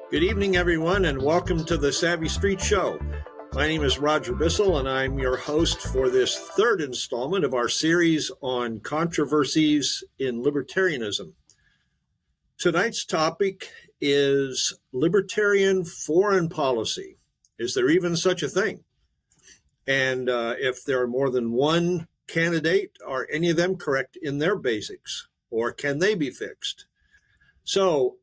Good evening, everyone, and welcome to the Savvy Street Show. My name is Roger Bissell, and I'm your host for this third installment of our series on controversies in libertarianism. Tonight's topic is libertarian foreign policy. Is there even such a thing? And if there are more than one candidate, are any of them correct in their basics, or can they be fixed? So,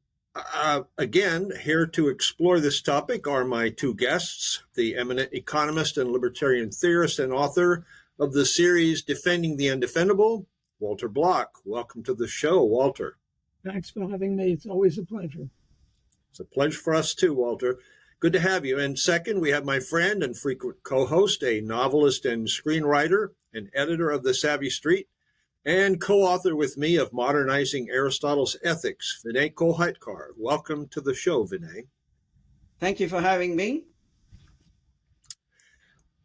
again, here to explore this topic are my two guests, the eminent economist and libertarian theorist and author of the series Defending the Undefendable, Walter Block. Welcome to the show, Walter. Thanks for having me. It's always a pleasure. It's a pleasure for us too, Walter. Good to have you. And second, we have my friend and frequent co-host, a novelist and screenwriter and editor of The Savvy Street, and co-author with me of Modernizing Aristotle's Ethics, Vinay Kolhatkar. Welcome to the show, Vinay. Thank you for having me.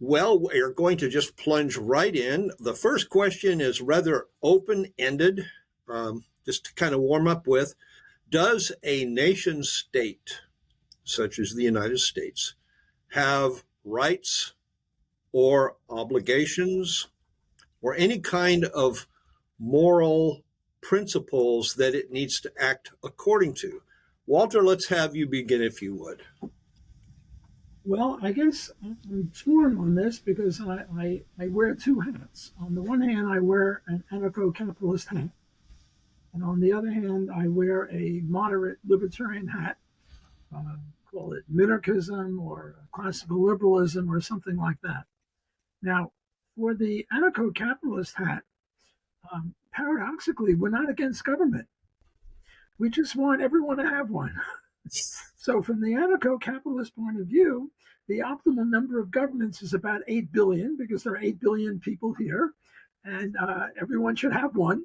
Well, we're going to just plunge right in. The first question is rather open-ended, just to kind of warm up with. Does a nation state, such as the United States, have rights or obligations or any kind of moral principles that it needs to act according to? Walter, let's have you begin, if you would. Well, I guess I'm torn on this because I wear two hats. On the one hand, I wear an anarcho-capitalist hat. And on the other hand, I wear a moderate libertarian hat. Call it minarchism or classical liberalism or something like that. Now, for the anarcho-capitalist hat, paradoxically, we're not against government. We just want everyone to have one. So from the anarcho-capitalist point of view, the optimal number of governments is about 8 billion because there are 8 billion people here, and everyone should have one.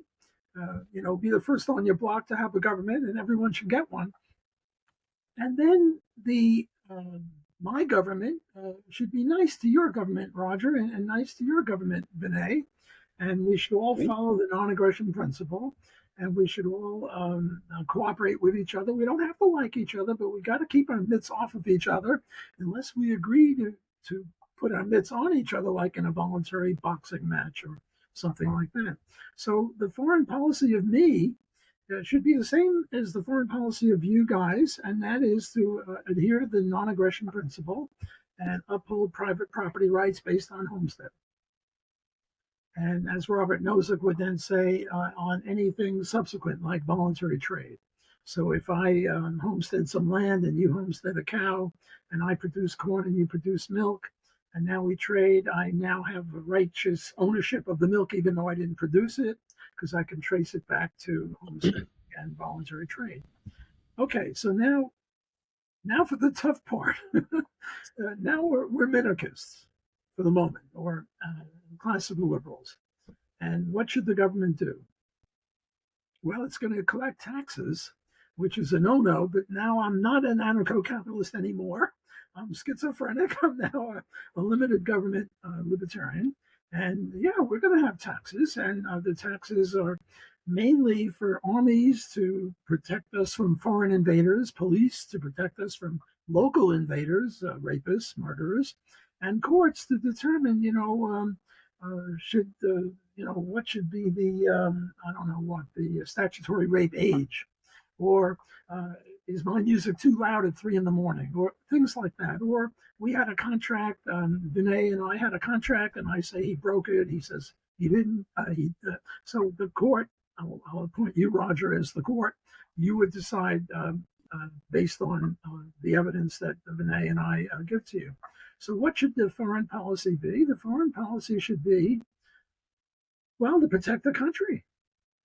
Be the first on your block to have a government, and everyone should get one. And then my government should be nice to your government, Roger, and nice to your government, Vinay. And we should all follow the non-aggression principle, and we should all cooperate with each other. We don't have to like each other, but we got to keep our mitts off of each other unless we agree to put our mitts on each other, like in a voluntary boxing match or something like that. So the foreign policy of me should be the same as the foreign policy of you guys, and that is to adhere to the non-aggression principle and uphold private property rights based on homestead. And as Robert Nozick would then say, on anything subsequent, like voluntary trade. So if I homestead some land and you homestead a cow, and I produce corn and you produce milk, and now we trade, I now have a righteous ownership of the milk, even though I didn't produce it, because I can trace it back to homestead and voluntary trade. Okay, so now for the tough part. Now we're minarchists for the moment, or classical liberals. And what should the government do? Well, it's going to collect taxes, which is a no-no, but now I'm not an anarcho-capitalist anymore. I'm schizophrenic. I'm now a limited government libertarian. And yeah, we're going to have taxes, and the taxes are mainly for armies to protect us from foreign invaders, police to protect us from local invaders, rapists, murderers, and courts to determine, what should be the statutory rape age, or is my music too loud at 3 a.m, or things like that. Or we had a contract, Vinay and I had a contract, and I say he broke it. He says he didn't. So the court, I'll appoint you, Roger, as the court. You would decide based on the evidence that Vinay and I give to you. So what should the foreign policy be? The foreign policy should be, well, to protect the country.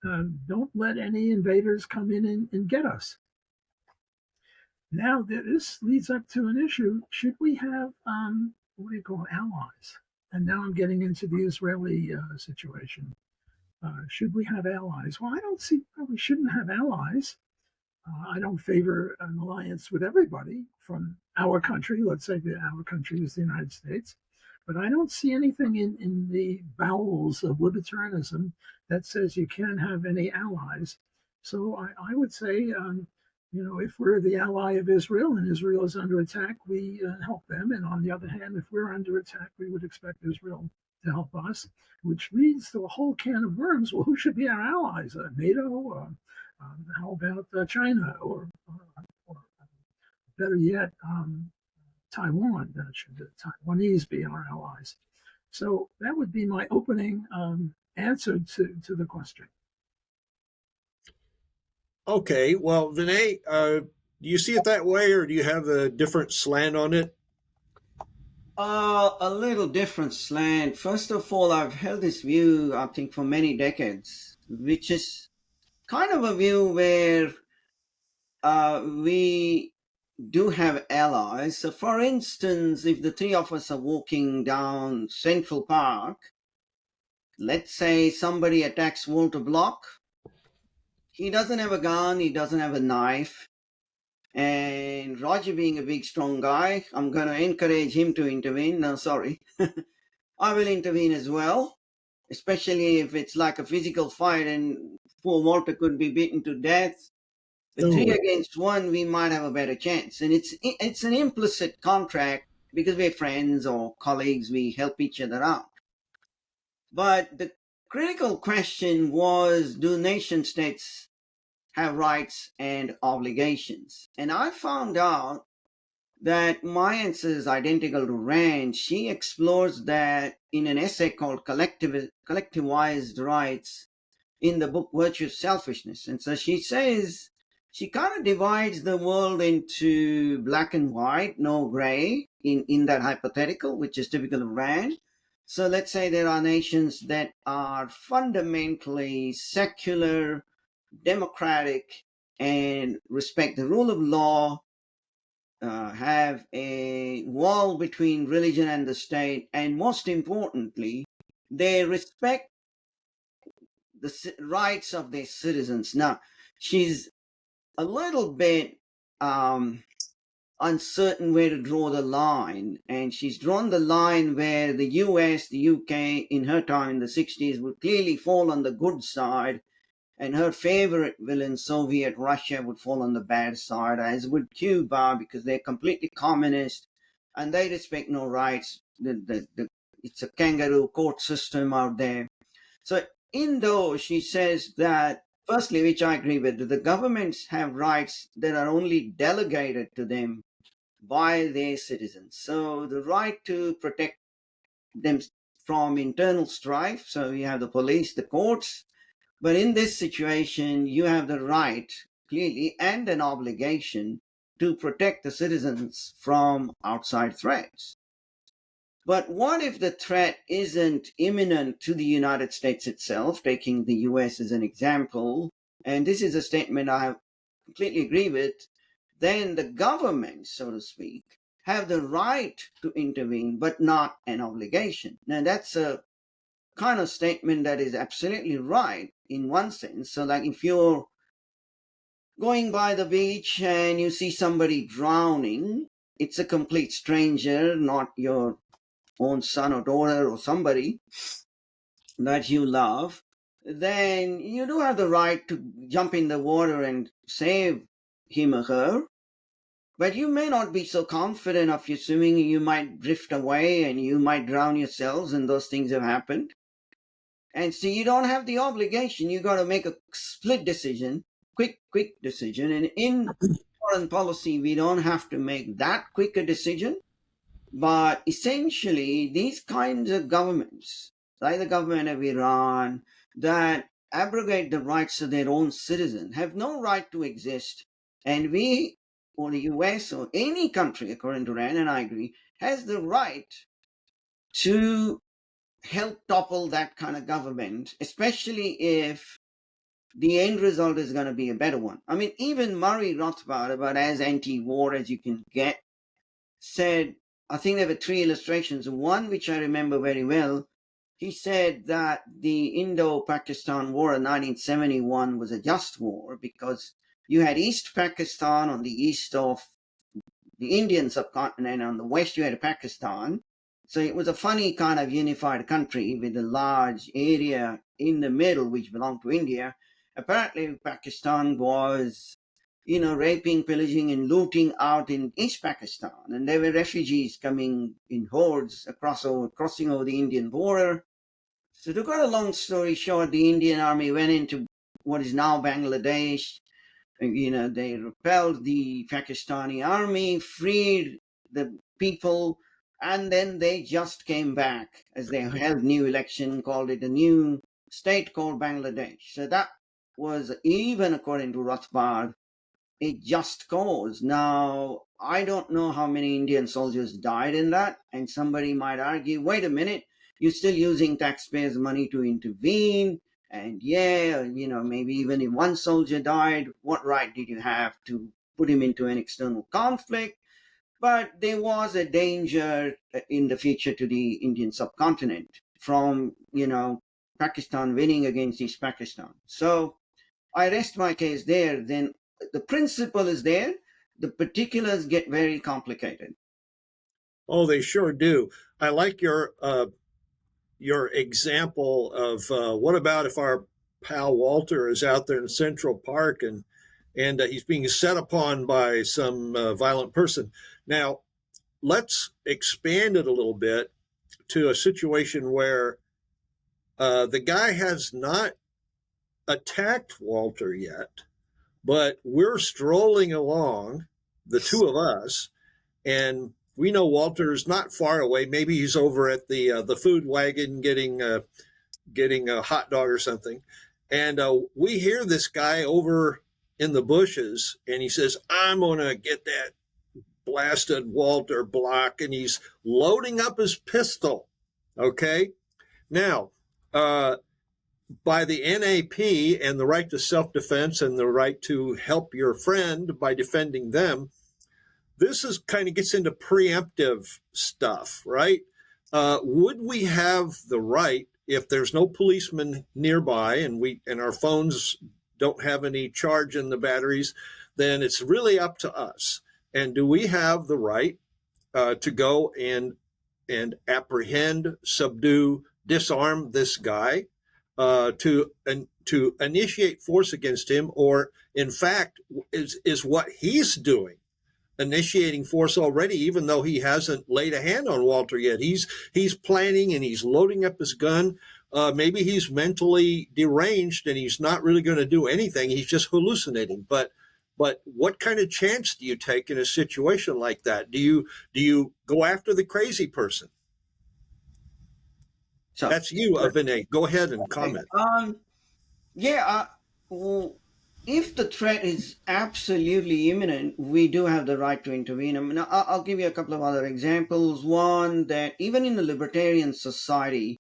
Don't let any invaders come in and get us. Now, this leads up to an issue. Should we have, allies? And now I'm getting into the Israeli situation. Should we have allies? Well, I don't see why we shouldn't have allies. I don't favor an alliance with everybody from our country. Let's say that our country is the United States. But I don't see anything in the bowels of libertarianism that says you can't have any allies. So I would say if we're the ally of Israel and Israel is under attack, we help them. And on the other hand, if we're under attack, we would expect Israel to help us, which leads to a whole can of worms. Well, who should be our allies? NATO? How about China? Or better yet, Taiwan? Should the Taiwanese be our allies? So that would be my opening answer to the question. Okay, well, Vinay, do you see it that way, or do you have a different slant on it? A little different slant. First of all, I've held this view, I think, for many decades, which is kind of a view where we do have allies. So, for instance, if the three of us are walking down Central Park, let's say somebody attacks Walter Block. He doesn't have a gun, he doesn't have a knife. And Roger, being a big, strong guy, I'm going to encourage him to intervene. No, sorry. I will intervene as well, especially if it's like a physical fight and poor Walter could be beaten to death. The 3 against 1, we might have a better chance. And it's an implicit contract because we're friends or colleagues, we help each other out. But the critical question was, do nation states have rights and obligations? And I found out that my answer is identical to Rand. She explores that in an essay called Collectivized Rights in the book Virtuous Selfishness. And so she says, she kind of divides the world into black and white, no gray, in that hypothetical, which is typical of Rand. So let's say there are nations that are fundamentally secular, democratic, and respect the rule of law, have a wall between religion and the state, and most importantly, they respect the rights of their citizens. Now, she's a little bit uncertain where to draw the line, and she's drawn the line where the US, the UK, in her time in the 60s, would clearly fall on the good side, and her favorite villain, Soviet Russia, would fall on the bad side, as would Cuba, because they're completely communist and they respect no rights. It's a kangaroo court system out there. So in those, she says that, firstly, which I agree with, the governments have rights that are only delegated to them by their citizens. So the right to protect them from internal strife. So you have the police, the courts. But in this situation, you have the right, clearly, and an obligation to protect the citizens from outside threats. But what if the threat isn't imminent to the United States itself, taking the US as an example? And this is a statement I completely agree with. Then the government, so to speak, have the right to intervene, but not an obligation. Now, that's a kind of statement that is absolutely right in one sense. So like if you're going by the beach and you see somebody drowning, it's a complete stranger, not your own son or daughter or somebody that you love, then you do have the right to jump in the water and save him or her. But you may not be so confident of your swimming. You might drift away and you might drown yourselves, and those things have happened. And so you don't have the obligation. You got to make a split decision, quick decision. And in foreign policy, we don't have to make that quick a decision. But essentially, these kinds of governments, like the government of Iran, that abrogate the rights of their own citizens, have no right to exist. And we, or the US, or any country, according to Rand, and I agree, has the right to help topple that kind of government, especially if the end result is going to be a better one. I mean, even Murray Rothbard, about as anti-war as you can get, said, I think there were 3 illustrations. One, which I remember very well, he said that the Indo-Pakistan War in 1971 was a just war because you had East Pakistan on the east of the Indian subcontinent, on the west you had Pakistan. So it was a funny kind of unified country with a large area in the middle which belonged to India. Apparently Pakistan was raping, pillaging, and looting out in East Pakistan. And there were refugees coming in hordes crossing over the Indian border. So to cut a long story short, the Indian army went into what is now Bangladesh. They repelled the Pakistani army, freed the people, and then they just came back as they held new election, called it a new state called Bangladesh. So that was, even according to Rothbard, a just cause. Now, I don't know how many Indian soldiers died in that, and somebody might argue, wait a minute, you're still using taxpayers' money to intervene, and maybe even if one soldier died, what right did you have to put him into an external conflict? But there was a danger in the future to the Indian subcontinent from, Pakistan winning against East Pakistan. So I rest my case there. Then the principle is there. The particulars get very complicated. Oh, they sure do. I like your example of what about if our pal Walter is out there in Central Park and he's being set upon by some violent person. Now, let's expand it a little bit to a situation where the guy has not attacked Walter yet, but we're strolling along, the two of us, and we know Walter's not far away. Maybe he's over at the food wagon getting a hot dog or something. And we hear this guy over in the bushes, and he says, I'm going to get that blasted Walter Block, and he's loading up his pistol. Okay? Now, by the NAP and the right to self-defense and the right to help your friend by defending them, this is kind of gets into preemptive stuff, right? Would we have the right, if there's no policeman nearby and our phones don't have any charge in the batteries, then it's really up to us. And do we have the right to go and apprehend, subdue, disarm this guy, to initiate force against him, or in fact is what he's doing initiating force already, even though he hasn't laid a hand on Walter yet? He's planning and he's loading up his gun. Maybe he's mentally deranged and he's not really going to do anything. He's just hallucinating. But what kind of chance do you take in a situation like that? Do you go after the crazy person? So that's you, Vinay. Go ahead and comment. Well, if the threat is absolutely imminent, we do have the right to intervene. I mean, I'll give you a couple of other examples. One, that even in the libertarian society,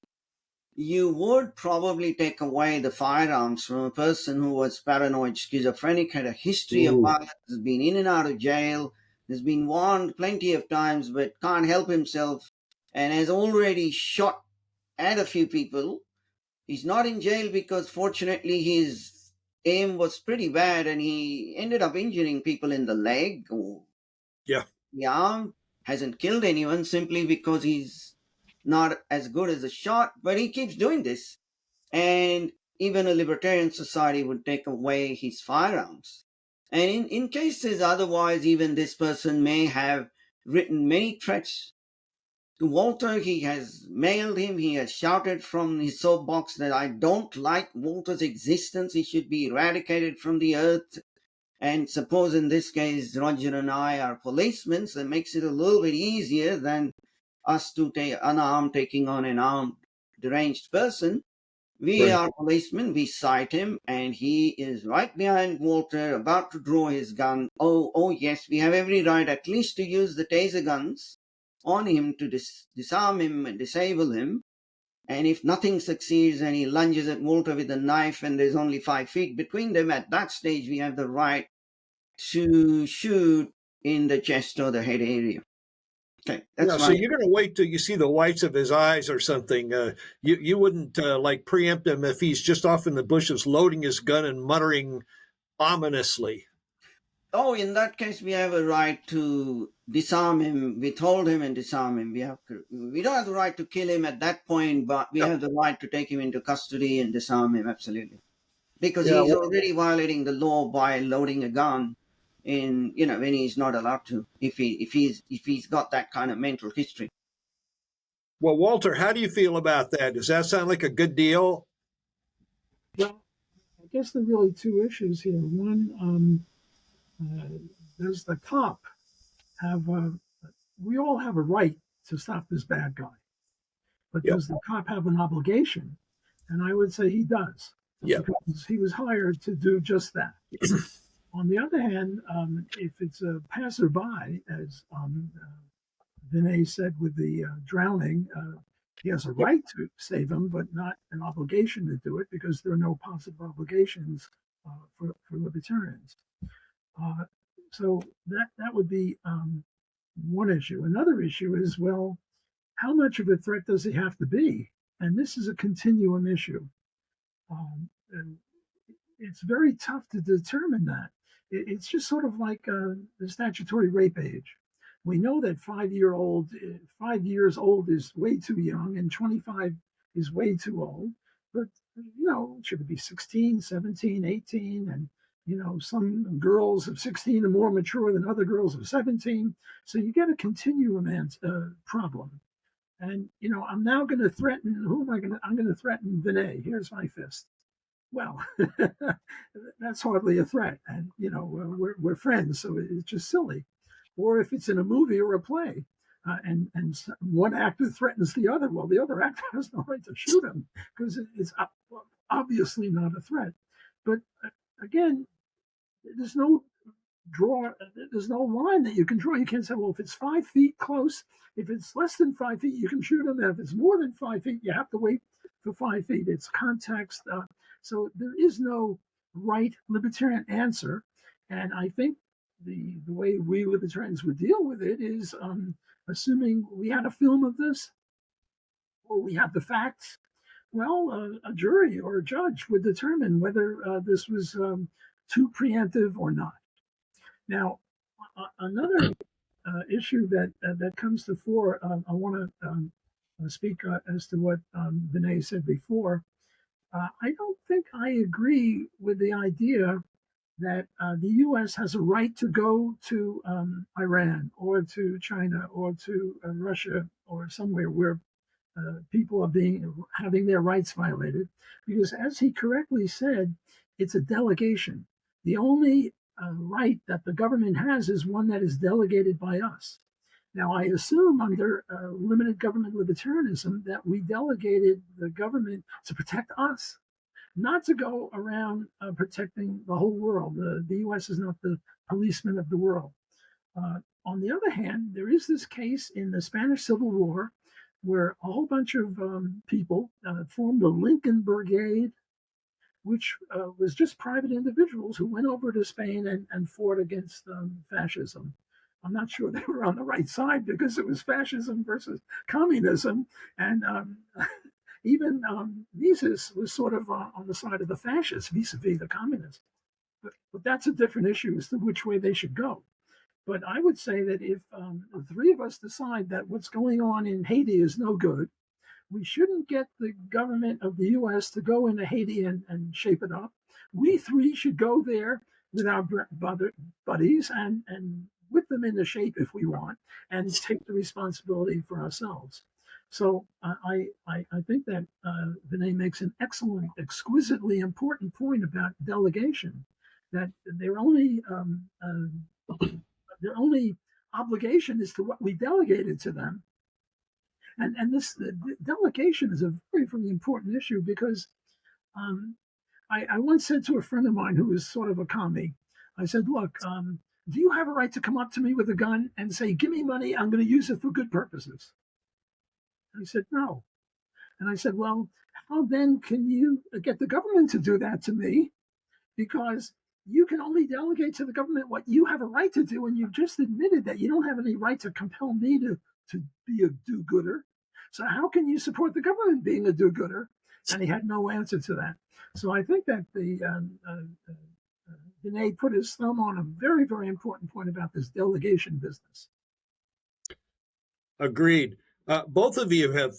you would probably take away the firearms from a person who was paranoid, schizophrenic, had a history of violence, has been in and out of jail, has been warned plenty of times, but can't help himself, and has already shot at a few people. He's not in jail because fortunately his aim was pretty bad and he ended up injuring people in the leg or the arm. Hasn't killed anyone simply because he's not as good as a shot, but he keeps doing this. And even a libertarian society would take away his firearms. And in cases otherwise, even this person may have written many threats to Walter. He has mailed him. He has shouted from his soapbox that I don't like Walter's existence. He should be eradicated from the earth. And suppose in this case, Roger and I are policemen, so it makes it a little bit easier than us to unarmed taking on an armed, deranged person. We are policemen. We sight him, and he is right behind Walter, about to draw his gun. Oh yes, we have every right at least to use the taser guns on him to disarm him and disable him. And if nothing succeeds and he lunges at Walter with a knife and there's only 5 feet between them, at that stage we have the right to shoot in the chest or the head area. Okay, so you're going to wait till you see the whites of his eyes or something. You wouldn't preempt him if he's just off in the bushes loading his gun and muttering ominously. Oh, in that case, we have a right to disarm him, withhold him and disarm him. We don't have the right to kill him at that point, but we have the right to take him into custody and disarm him, absolutely. Because he's already violating the law by loading a gun in, when he's not allowed to, if he's got that kind of mental history. Well, Walter, how do you feel about that? Does that sound like a good deal? Well, I guess there are really two issues here. One, does the cop have we all have a right to stop this bad guy, but Yep. does the cop have an obligation? And I would say he does, Yep. because he was hired to do just that. On the other hand, if it's a passerby, as Vinay said with the drowning, he has a right to save him, but not an obligation to do it, because there are no positive obligations for libertarians. So that would be one issue. Another issue is, well, how much of a threat does he have to be? And this is a continuum issue. And it's very tough to determine that. It's just sort of like the statutory rape age. We know that 5 years old is way too young, and 25 is way too old. But, should it be 16, 17, 18? And, some girls of 16 are more mature than other girls of 17. So you get a continuum problem. And, I'm now going to threaten, I'm going to threaten Vinay. Here's my fist. Well, that's hardly a threat. And, we're friends, so it's just silly. Or if it's in a movie or a play, and one actor threatens the other, well, the other actor has no right to shoot him, because it's obviously not a threat. But again, there's no line that you can draw. You can't say, well, if it's 5 feet close, if it's less than 5 feet, you can shoot him. And if it's more than 5 feet, you have to wait for 5 feet. It's context. So there is no right libertarian answer. And I think the way we libertarians would deal with it is assuming we had a film of this, or we have the facts. Well, a jury or a judge would determine whether this was too preemptive or not. Now, another issue that comes to fore, I want to speak as to what Vinay said before. I don't think I agree with the idea that the U.S. has a right to go to Iran or to China or to Russia or somewhere where people are having their rights violated, because, as he correctly said, it's a delegation. The only right that the government has is one that is delegated by us. Now, I assume under limited government libertarianism that we delegated the government to protect us, not to go around protecting the whole world. The U.S. is not the policeman of the world. On the other hand, there is this case in the Spanish Civil War where a whole bunch of people formed a Lincoln Brigade, which was just private individuals who went over to Spain and fought against fascism. I'm not sure they were on the right side, because it was fascism versus communism. And even Mises was sort of on the side of the fascists vis-a-vis the communists. But that's a different issue as to which way they should go. But I would say that if the three of us decide that what's going on in Haiti is no good, we shouldn't get the government of the U.S. to go into Haiti and shape it up. We three should go there with our buddies and whip them into shape if we want, and take the responsibility for ourselves. So I think that Vinay makes an excellent, exquisitely important point about delegation, that their only obligation is to what we delegated to them. And this delegation is a very, very important issue, because I once said to a friend of mine who was sort of a commie, I said, look, do you have a right to come up to me with a gun and say, give me money, I'm going to use it for good purposes? And he said, no. And I said, well, how then can you get the government to do that to me? Because you can only delegate to the government what you have a right to do, and you've just admitted that you don't have any right to compel me to be a do-gooder. So how can you support the government being a do-gooder? And he had no answer to that. So I think that Vinay put his thumb on a very, very important point about this delegation business. Agreed. Both of you have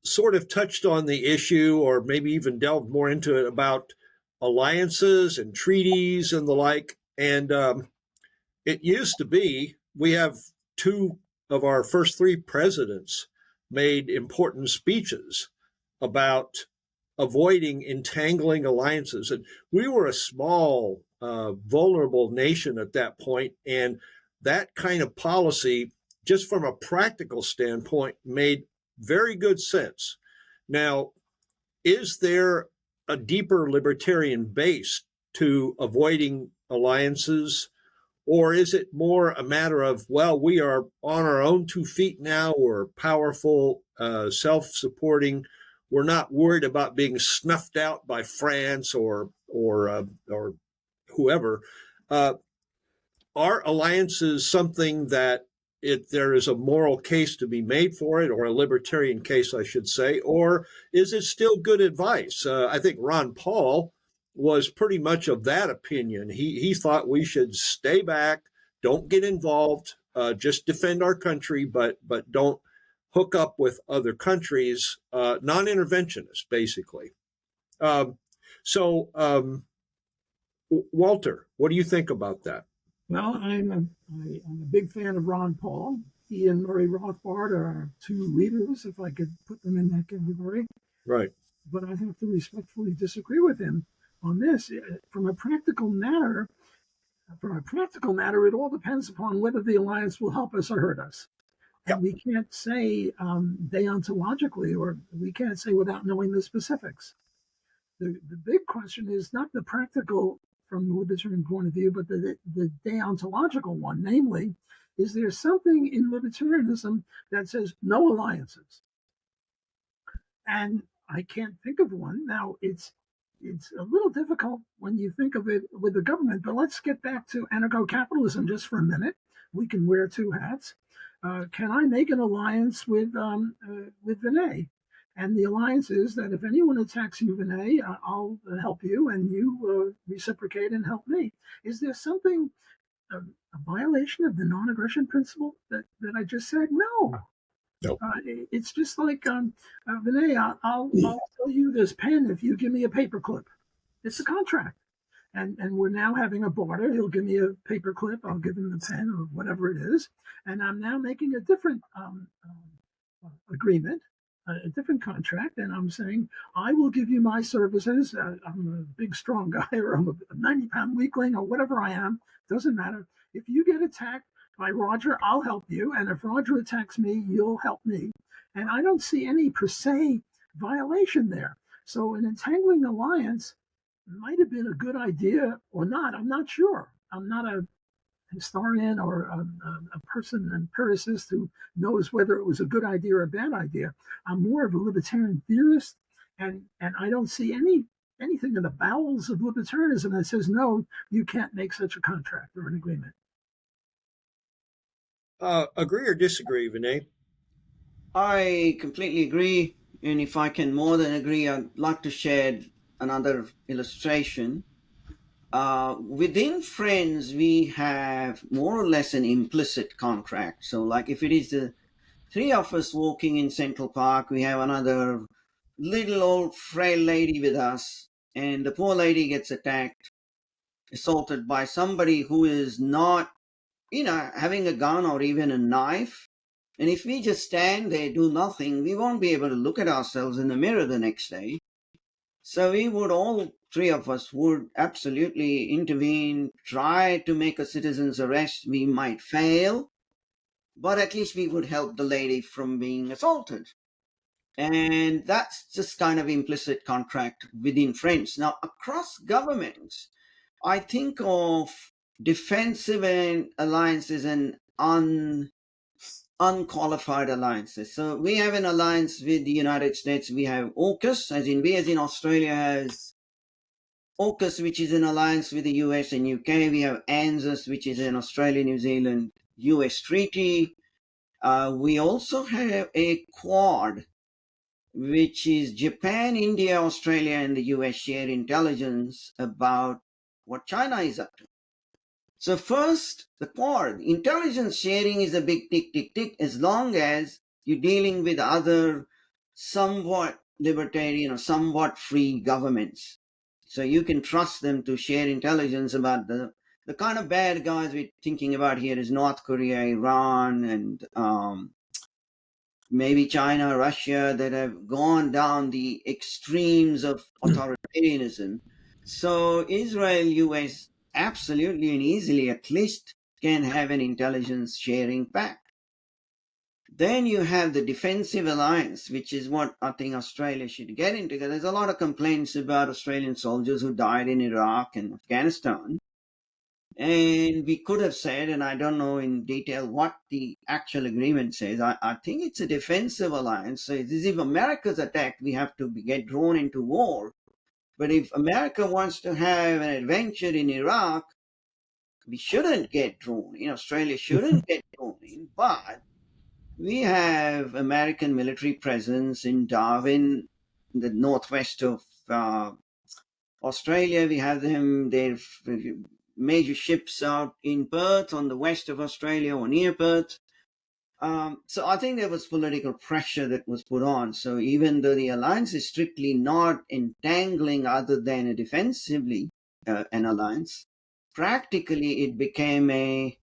sort of touched on the issue, or maybe even delved more into it, about alliances and treaties and the like. And it used to be, we have two of our first three presidents made important speeches about avoiding entangling alliances. And we were a small, vulnerable nation at that point. And that kind of policy, just from a practical standpoint, made very good sense. Now, is there a deeper libertarian base to avoiding alliances? Or is it more a matter of, well, we are on our own 2 feet now, we're powerful, self-supporting, we're not worried about being snuffed out by France or whoever? Are alliances something that there is a moral case to be made for it, or a libertarian case, I should say, or is it still good advice? I think Ron Paul was pretty much of that opinion. He thought we should stay back, don't get involved, just defend our country, but don't hook up with other countries, non-interventionist, basically. Walter, what do you think about that? Well, I'm a big fan of Ron Paul. He and Murray Rothbard are two leaders, if I could put them in that category. Right. But I have to respectfully disagree with him on this. From a practical matter, it all depends upon whether the alliance will help us or hurt us. And we can't say deontologically, or we can't say without knowing the specifics. The big question is not the practical from the libertarian point of view, but the deontological one. Namely, is there something in libertarianism that says no alliances? And I can't think of one. Now, it's a little difficult when you think of it with the government, but let's get back to anarcho-capitalism just for a minute. We can wear two hats. Can I make an alliance with Vinay? And the alliance is that if anyone attacks you, Vinay, I'll help you, and you reciprocate and help me. Is there something, a violation of the non-aggression principle that I just said? No. Nope. It's just like, Vinay, I'll sell you this pen if you give me a paperclip. It's a contract. And we're now having a barter. He'll give me a paperclip. I'll give him the pen or whatever it is. And I'm now making a different agreement, a different contract. And I'm saying, I will give you my services. I'm a big, strong guy, or I'm a 90-pound weakling, or whatever I am. Doesn't matter. If you get attacked by Roger, I'll help you. And if Roger attacks me, you'll help me. And I don't see any per se violation there. So an entangling alliance might have been a good idea or not. I'm not sure. I'm not a historian or a person, an empiricist who knows whether it was a good idea or a bad idea. I'm more of a libertarian theorist, and I don't see anything in the bowels of libertarianism that says, no, you can't make such a contract or an agreement. Agree or disagree, Vinay? I completely agree. And if I can more than agree, I'd like to share another illustration. Within friends, we have more or less an implicit contract. So like if it is the three of us walking in Central Park, we have another little old frail lady with us, and the poor lady gets attacked, assaulted by somebody who is not, having a gun or even a knife. And if we just stand there, do nothing, we won't be able to look at ourselves in the mirror the next day. So we would, all three of us would absolutely intervene, try to make a citizen's arrest. We might fail, but at least we would help the lady from being assaulted. And that's just kind of implicit contract within friends. Now, across governments, I think of defensive alliances and unqualified alliances. So we have an alliance with the United States. We have AUKUS, as in Australia has AUKUS, which is an alliance with the US and UK. We have ANZUS, which is an Australia, New Zealand, US treaty. We also have a Quad, which is Japan, India, Australia, and the US share intelligence about what China is up to. So first, the Quad. Intelligence sharing is a big tick, tick, tick, as long as you're dealing with other somewhat libertarian or somewhat free governments. So you can trust them to share intelligence about the the kind of bad guys we're thinking about here is North Korea, Iran, and maybe China, Russia, that have gone down the extremes of authoritarianism. So Israel, US, absolutely and easily at least can have an intelligence sharing pact. Then you have the defensive alliance, which is what I think Australia should get into, because there's a lot of complaints about Australian soldiers who died in Iraq and Afghanistan. And we could have said, and I don't know in detail what the actual agreement says, I think it's a defensive alliance. So if America's attacked, we have to get drawn into war. But if America wants to have an adventure in Iraq, we shouldn't get drawn in. Australia shouldn't get drawn in. But we have American military presence in Darwin, in the northwest of Australia. We have them, their major ships out in Perth on the west of Australia or near Perth. So I think there was political pressure that was put on. So even though the alliance is strictly not entangling other than a defensively an alliance, practically it became a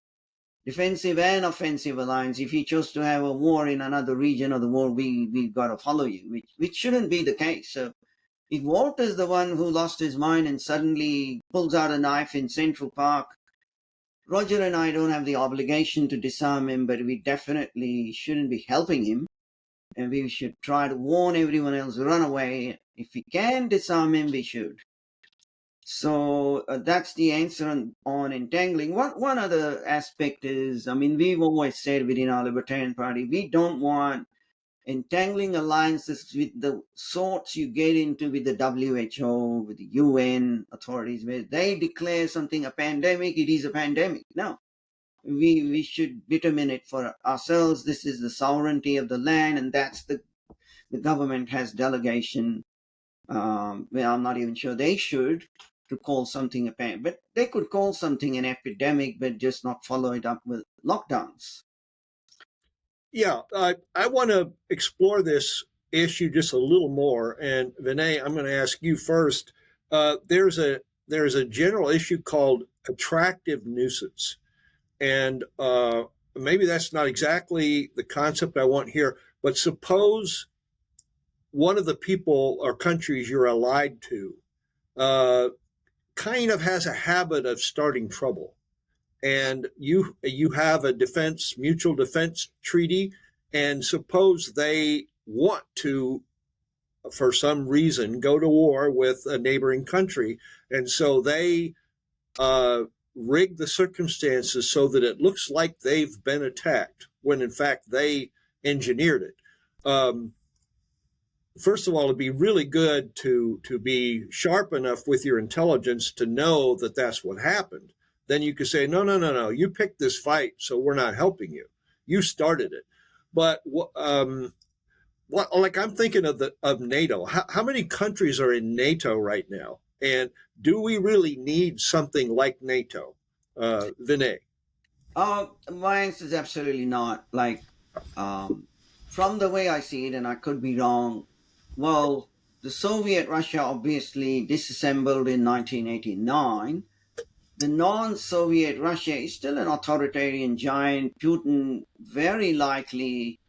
defensive and offensive alliance. If you chose to have a war in another region of the world, we've got to follow you, which shouldn't be the case. So if Walter's the one who lost his mind and suddenly pulls out a knife in Central Park, Roger and I don't have the obligation to disarm him, but we definitely shouldn't be helping him. And we should try to warn everyone else to run away. If we can disarm him, we should. So that's the answer on entangling. One other aspect is, I mean, we've always said within our Libertarian Party, we don't want entangling alliances with the sorts you get into with the WHO, with the UN authorities, where they declare something a pandemic, it is a pandemic. No, we should determine it for ourselves. This is the sovereignty of the land, and that's the government has delegation. Well, I'm not even sure they should to call something a pandemic, but they could call something an epidemic, but just not follow it up with lockdowns. Yeah, I want to explore this issue just a little more. And Vinay, I'm going to ask you first. There's a general issue called attractive nuisance, and maybe that's not exactly the concept I want here. But suppose one of the people or countries you're allied to kind of has a habit of starting trouble. And you have a mutual defense treaty, and suppose they want to, for some reason, go to war with a neighboring country, and so they rig the circumstances so that it looks like they've been attacked, when in fact they engineered it. First of all, it'd be really good to be sharp enough with your intelligence to know that that's what happened. Then you could say, no, you picked this fight, so we're not helping you. You started it. But like I'm thinking of NATO. How many countries are in NATO right now? And do we really need something like NATO? Vinay? My answer is absolutely not. Like, from the way I see it, and I could be wrong, well, the Soviet Russia obviously disassembled in 1989. The non-Soviet Russia is still an authoritarian giant. Putin very likely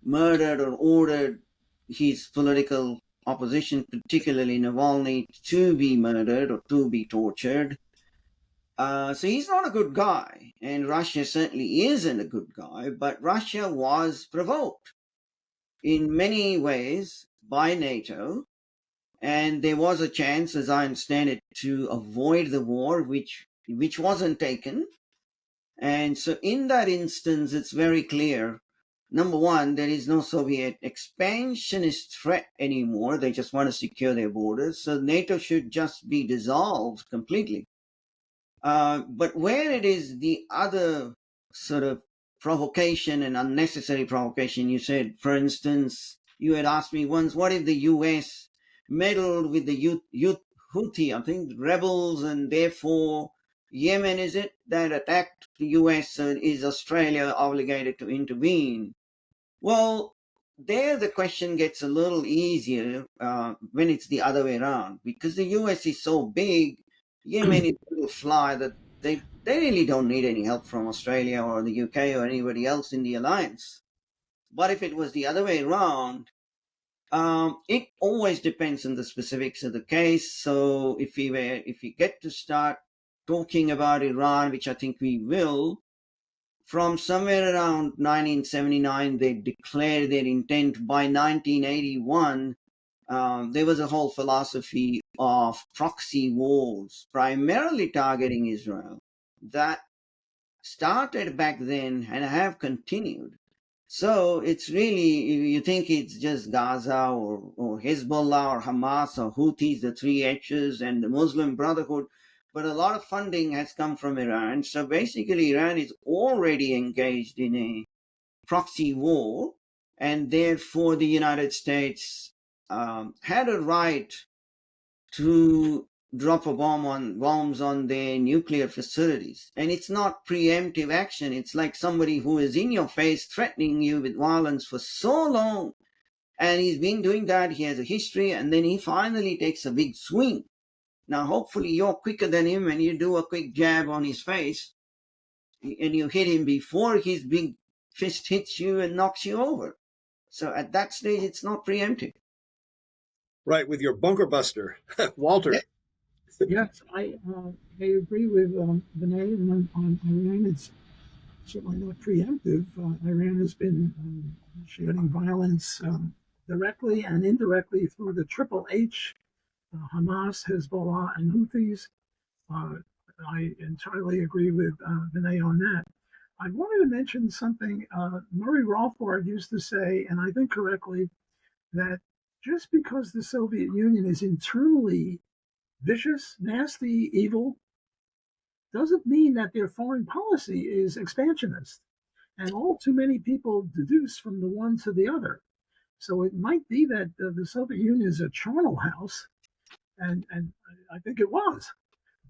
murdered or ordered his political opposition, particularly Navalny, to be murdered or to be tortured. So he's not a good guy, and Russia certainly isn't a good guy, but Russia was provoked in many ways by NATO. And there was a chance, as I understand it, to avoid the war, which wasn't taken. And so in that instance, it's very clear, number one, there is no Soviet expansionist threat anymore. They just want to secure their borders. So NATO should just be dissolved completely. But where it is the other sort of provocation and unnecessary provocation, you said, for instance, you had asked me once, what if the US meddled with the Houthi, I think, rebels, and therefore Yemen, is it, that attacked the US, is Australia obligated to intervene? Well, there the question gets a little easier when it's the other way around, because the US is so big, Yemen is a little fly that they really don't need any help from Australia or the UK or anybody else in the alliance. But if it was the other way around, it always depends on the specifics of the case. So if we get to start talking about Iran, which I think we will, from somewhere around 1979, they declared their intent. By 1981, there was a whole philosophy of proxy wars, primarily targeting Israel, that started back then and have continued. So it's really, you think it's just Gaza or Hezbollah or Hamas or Houthis, the three H's, and the Muslim Brotherhood, but a lot of funding has come from Iran. So basically, Iran is already engaged in a proxy war, and therefore the United States had a right to drop bombs on their nuclear facilities. And it's not preemptive action. It's like somebody who is in your face threatening you with violence for so long. And he's been doing that. He has a history, and then he finally takes a big swing. Now, hopefully you're quicker than him and you do a quick jab on his face and you hit him before his big fist hits you and knocks you over. So at that stage, it's not preemptive. Right, with your bunker buster, Walter. Yeah. Yes, I agree with Vinay on Iran. It's certainly not preemptive. Iran has been shedding violence directly and indirectly through the Triple H, Hamas, Hezbollah, and Houthis. I entirely agree with Vinay on that. I wanted to mention something Murray Rothbard used to say, and I think correctly, that just because the Soviet Union is internally vicious, nasty, evil, doesn't mean that their foreign policy is expansionist. And all too many people deduce from the one to the other. So it might be that the Soviet Union is a charnel house, and I think it was.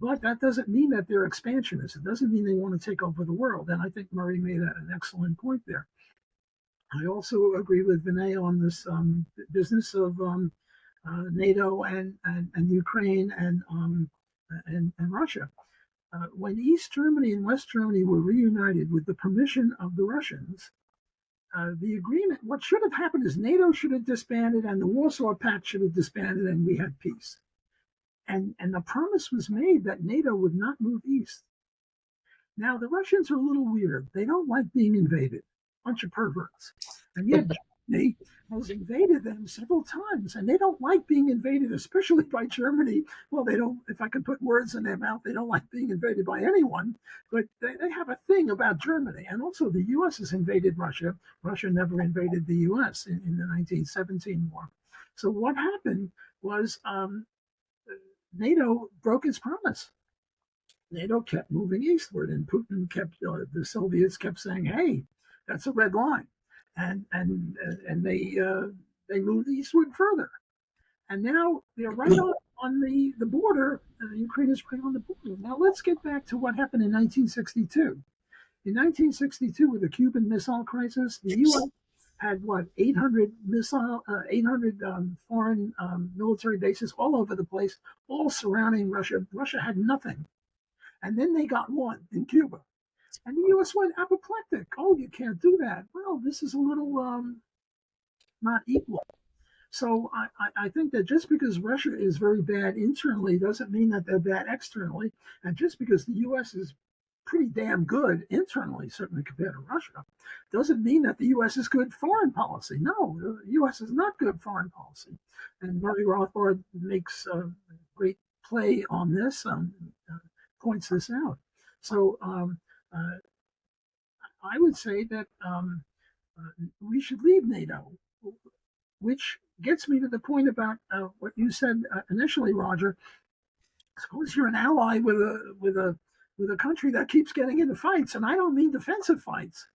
But that doesn't mean that they're expansionists. It doesn't mean they want to take over the world. And I think Murray made an excellent point there. I also agree with Vinay on this business of NATO and Ukraine and Russia. When East Germany and West Germany were reunited with the permission of the Russians, the agreement, what should have happened is NATO should have disbanded and the Warsaw Pact should have disbanded and we had peace. And the promise was made that NATO would not move east. Now, the Russians are a little weird. They don't like being invaded, bunch of perverts. And yet Germany has invaded them several times, and they don't like being invaded, especially by Germany. Well, they don't, if I can put words in their mouth, they don't like being invaded by anyone, but they have a thing about Germany. And also the U.S. has invaded Russia. Russia never invaded the U.S. in the 1917 war. So what happened was NATO broke its promise. NATO kept moving eastward, and Putin kept, the Soviets kept saying, "Hey, that's a red line," and they moved eastward further, and now they're right on the border. Ukraine is right on the border. Now let's get back to what happened in 1962. In 1962, with the Cuban Missile Crisis, the U.S. had 800 foreign military bases all over the place, all surrounding Russia. Russia had nothing. And then they got one in Cuba. And the U.S. went apoplectic. Oh, you can't do that. Well, this is a little not equal. So I think that just because Russia is very bad internally doesn't mean that they're bad externally. And just because the U.S. is pretty damn good internally, certainly compared to Russia, doesn't mean that the U.S. is good foreign policy. No, the U.S. is not good foreign policy. And Murray Rothbard makes a great play on this, points this out. So I would say that we should leave NATO, which gets me to the point about what you said initially, Roger. Suppose you're an ally with a country that keeps getting into fights, and I don't mean defensive fights.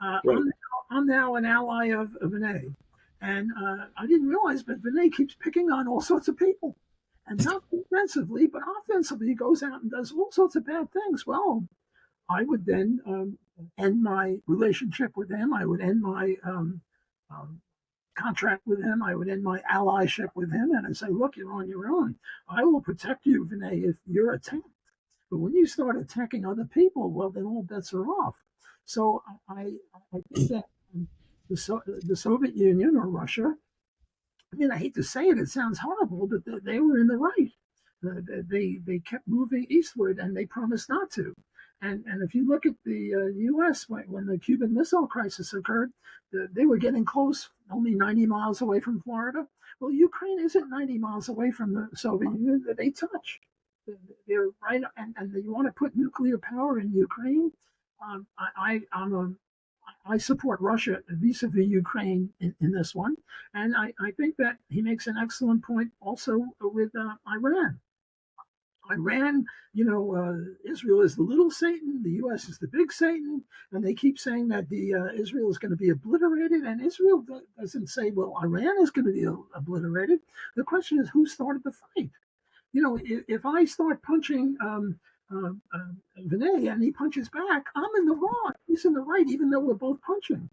Right. I'm now an ally of Vinay, and I didn't realize, but Vinay keeps picking on all sorts of people, and not defensively, but offensively. He goes out and does all sorts of bad things. Well, I would then end my relationship with him. I would end my contract with him. I would end my allyship with him, and I'd say, "Look, you're on your own. I will protect you, Vinay, if you're attacked." But when you start attacking other people, well, then all bets are off. So I think that the Soviet Union or Russia, I mean, I hate to say it, it sounds horrible, but they were in the right. They kept moving eastward, and they promised not to. And if you look at the U.S. when the Cuban Missile Crisis occurred, they were getting close, only 90 miles away from Florida. Well, Ukraine isn't 90 miles away from the Soviet Union. They touch. They're right, and you want to put nuclear power in Ukraine. I support Russia vis-a-vis Ukraine in this one, and I think that he makes an excellent point also with Iran. Iran, Israel is the little Satan, the U.S. is the big Satan, and they keep saying that Israel is going to be obliterated, and Israel doesn't say, well, Iran is going to be obliterated. The question is, who started the fight? If I start punching Vinay and he punches back, I'm in the wrong. He's in the right, even though we're both punching.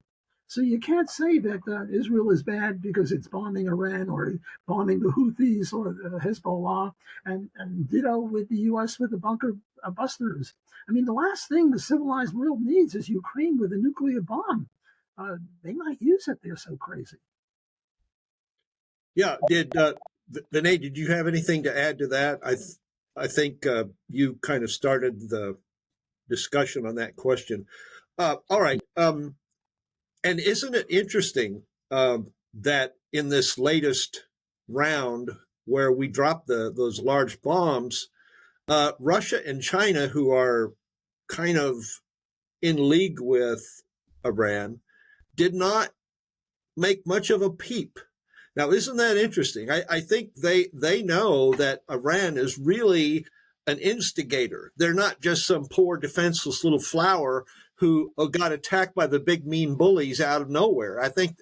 So you can't say that Israel is bad because it's bombing Iran or bombing the Houthis or Hezbollah, and ditto with the U.S. with the bunker busters. I mean, the last thing the civilized world needs is Ukraine with a nuclear bomb. They might use it. They're so crazy. Yeah. Vinay, did you have anything to add to that? I think you kind of started the discussion on that question. All right. And isn't it interesting that in this latest round where we dropped those large bombs, Russia and China, who are kind of in league with Iran, did not make much of a peep. Now, isn't that interesting? I think they know that Iran is really an instigator. They're not just some poor defenseless little flower who got attacked by the big mean bullies out of nowhere. I think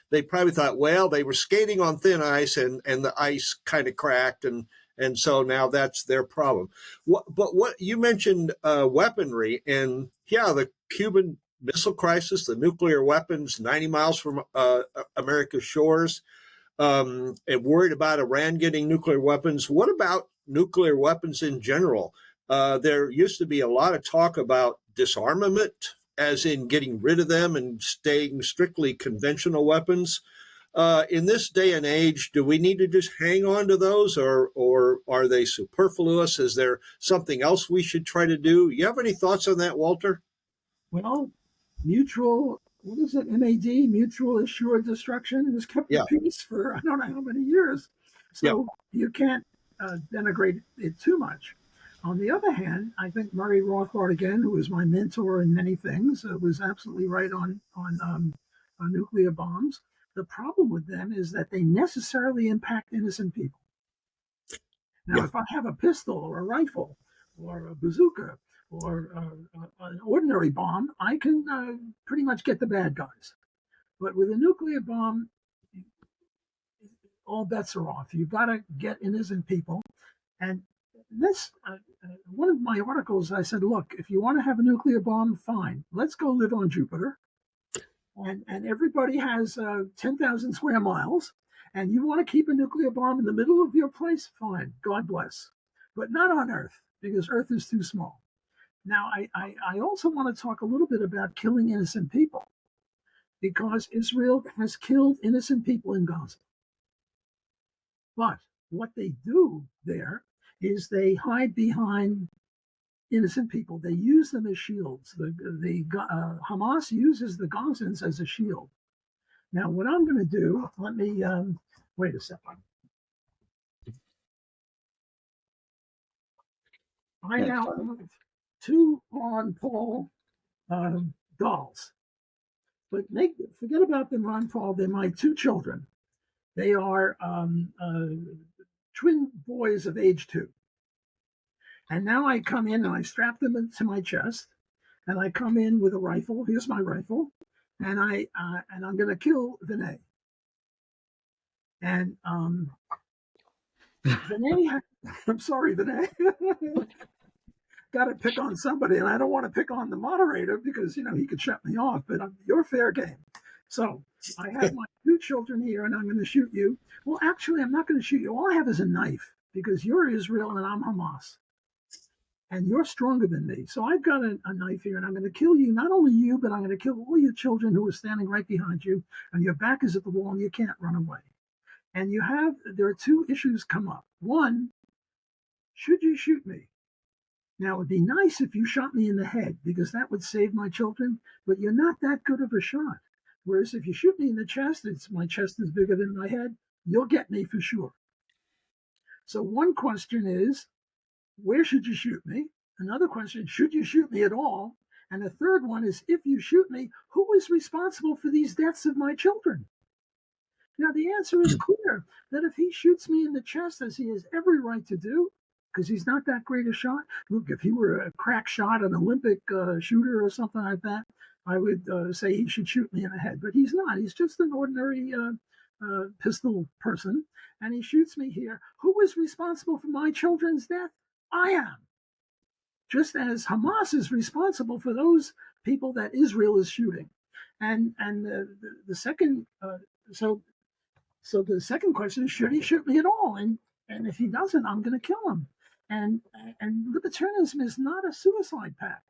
they probably thought, well, they were skating on thin ice and the ice kind of cracked, and so now that's their problem. But what you mentioned weaponry, and yeah, the Cuban Missile Crisis, the nuclear weapons 90 miles from America's shores, and worried about Iran getting nuclear weapons. What about nuclear weapons in general? There used to be a lot of talk about disarmament, as in getting rid of them and staying strictly conventional weapons. In this day and age, do we need to just hang on to those, or are they superfluous? Is there something else we should try to do? You have any thoughts on that, Walter? Well, MAD, mutual assured destruction, has kept the peace for I don't know how many years. So you can't denigrate it too much. On the other hand, I think Murray Rothbard, again, who was my mentor in many things, was absolutely right on nuclear bombs. The problem with them is that they necessarily impact innocent people. Now, if I have a pistol or a rifle or a bazooka or an ordinary bomb, I can pretty much get the bad guys. But with a nuclear bomb, all bets are off. You've got to get innocent people. And this, one of my articles, I said, look, if you want to have a nuclear bomb, fine. Let's go live on Jupiter. And everybody has 10,000 square miles. And you want to keep a nuclear bomb in the middle of your place? Fine. God bless. But not on Earth, because Earth is too small. Now, I also want to talk a little bit about killing innocent people, because Israel has killed innocent people in Gaza. But what they do there is they hide behind innocent people. They use them as shields. Hamas uses the Gazans as a shield. Now, what I'm going to do, let me, wait a second. I now have 2 Ron Paul dolls. But forget about the Ron Paul. They're my 2 children. They are twin boys of age 2. And now I come in and I strap them to my chest, and I come in with a rifle. Here's my rifle, and I'm going to kill Vinay. And Vinay, I'm sorry, Vinay. Got to pick on somebody, and I don't want to pick on the moderator because he could shut me off. But you're fair game. So I have my 2 children here, and I'm going to shoot you. Well, actually, I'm not going to shoot you. All I have is a knife because you're Israel and I'm Hamas. and you're stronger than me. So I've got a knife here, and I'm going to kill you, not only you, but I'm going to kill all your children who are standing right behind you, and your back is at the wall, and you can't run away. And there are two issues come up. One, should you shoot me? Now, it would be nice if you shot me in the head, because that would save my children, but you're not that good of a shot. Whereas if you shoot me in the chest, my chest is bigger than my head, you'll get me for sure. So one question is, where should you shoot me? Another question, should you shoot me at all? And a third one is, if you shoot me, who is responsible for these deaths of my children? Now, the answer is clear, that if he shoots me in the chest, as he has every right to do, because he's not that great a shot. Look, if he were a crack shot, an Olympic shooter or something like that, I would say he should shoot me in the head. But he's not. He's just an ordinary pistol person, and he shoots me here. Who is responsible for my children's death? I am. Just as Hamas is responsible for those people that Israel is shooting. And the second, so the second question is, should he shoot me at all? And if he doesn't, I'm going to kill him. And libertarianism is not a suicide pact.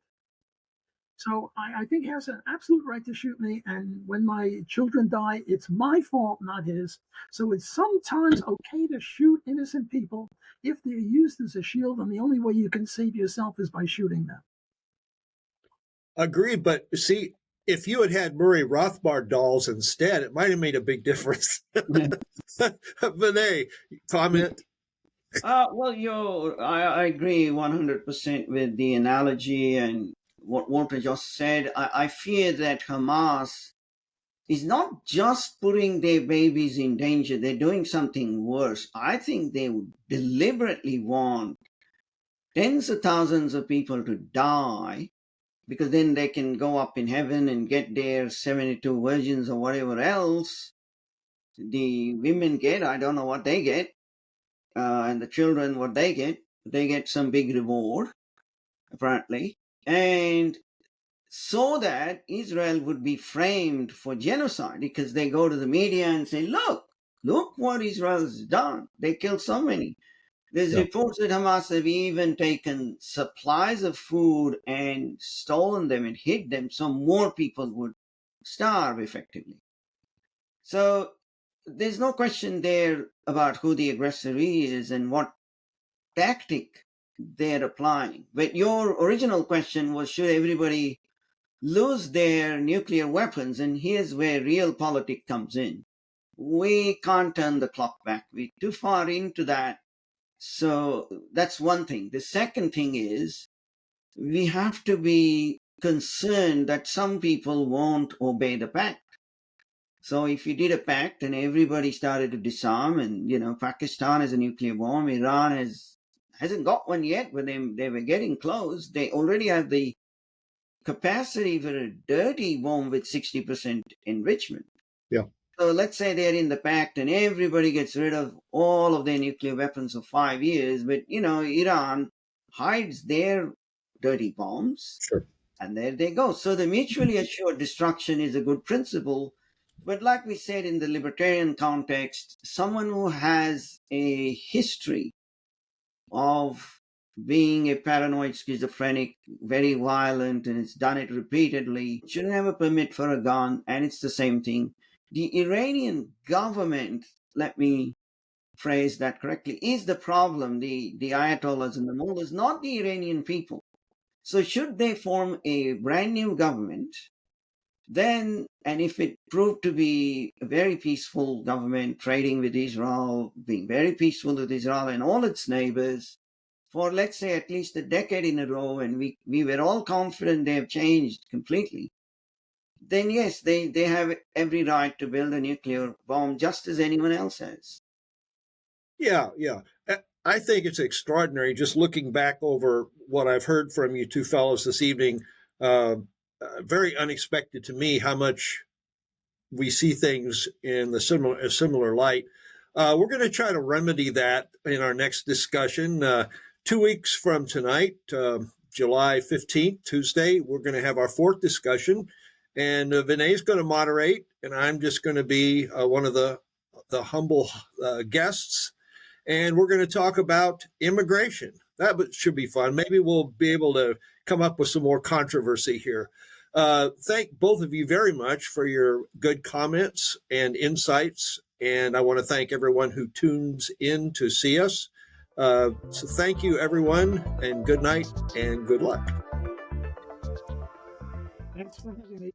So I think he has an absolute right to shoot me. And when my children die, it's my fault, not his. So it's sometimes okay to shoot innocent people if they're used as a shield. And the only way you can save yourself is by shooting them. Agreed. But see, if you had Murray Rothbard dolls instead, it might have made a big difference. Vinay, comment? Well, I agree 100% with the analogy and what Walter just said. I fear that Hamas is not just putting their babies in danger, they're doing something worse. I think they would deliberately want tens of thousands of people to die, because then they can go up in heaven and get their 72 virgins or whatever else the women get. I don't know what they get. And the children, what they get some big reward, apparently. And so that Israel would be framed for genocide, because they go to the media and say, look what Israel's done. They killed so many. There's reports that Hamas have even taken supplies of food and stolen them and hid them so more people would starve effectively. So there's no question there about who the aggressor is and what tactic they're applying. But your original question was, should everybody lose their nuclear weapons? And here's where real politics comes in. We can't turn the clock back. We're too far into that. So that's one thing. The second thing is, we have to be concerned that some people won't obey the pact. So if you did a pact and everybody started to disarm, and Pakistan has a nuclear bomb, Iran hasn't got one yet, but they were getting close. They already have the capacity for a dirty bomb with 60% enrichment. Yeah. So let's say they're in the pact and everybody gets rid of all of their nuclear weapons for 5 years, but Iran hides their dirty bombs. Sure. And there they go. So the mutually assured destruction is a good principle. But like we said, in the libertarian context, someone who has a history of being a paranoid schizophrenic, very violent, and it's done it repeatedly, shouldn't have a permit for a gun. And it's the same thing. The Iranian government, let me phrase that correctly, is the problem. The Ayatollahs and the mullahs, not the Iranian people. So should they form a brand new government, then, and if it proved to be a very peaceful government, trading with Israel, being very peaceful with Israel and all its neighbors, for let's say at least a decade in a row, and we were all confident they have changed completely, then yes, they have every right to build a nuclear bomb just as anyone else has. Yeah. I think it's extraordinary, just looking back over what I've heard from you two fellows this evening. Very unexpected to me how much we see things in a similar light. We're going to try to remedy that in our next discussion. 2 weeks from tonight, July 15th, Tuesday, we're going to have our fourth discussion. And Vinay is going to moderate, and I'm just going to be one of the humble guests. And we're going to talk about immigration. should be fun. Maybe we'll be able to come up with some more controversy here. Thank both of you very much for your good comments and insights. And I want to thank everyone who tunes in to see us. So thank you, everyone, and good night and good luck. Thanks for having me.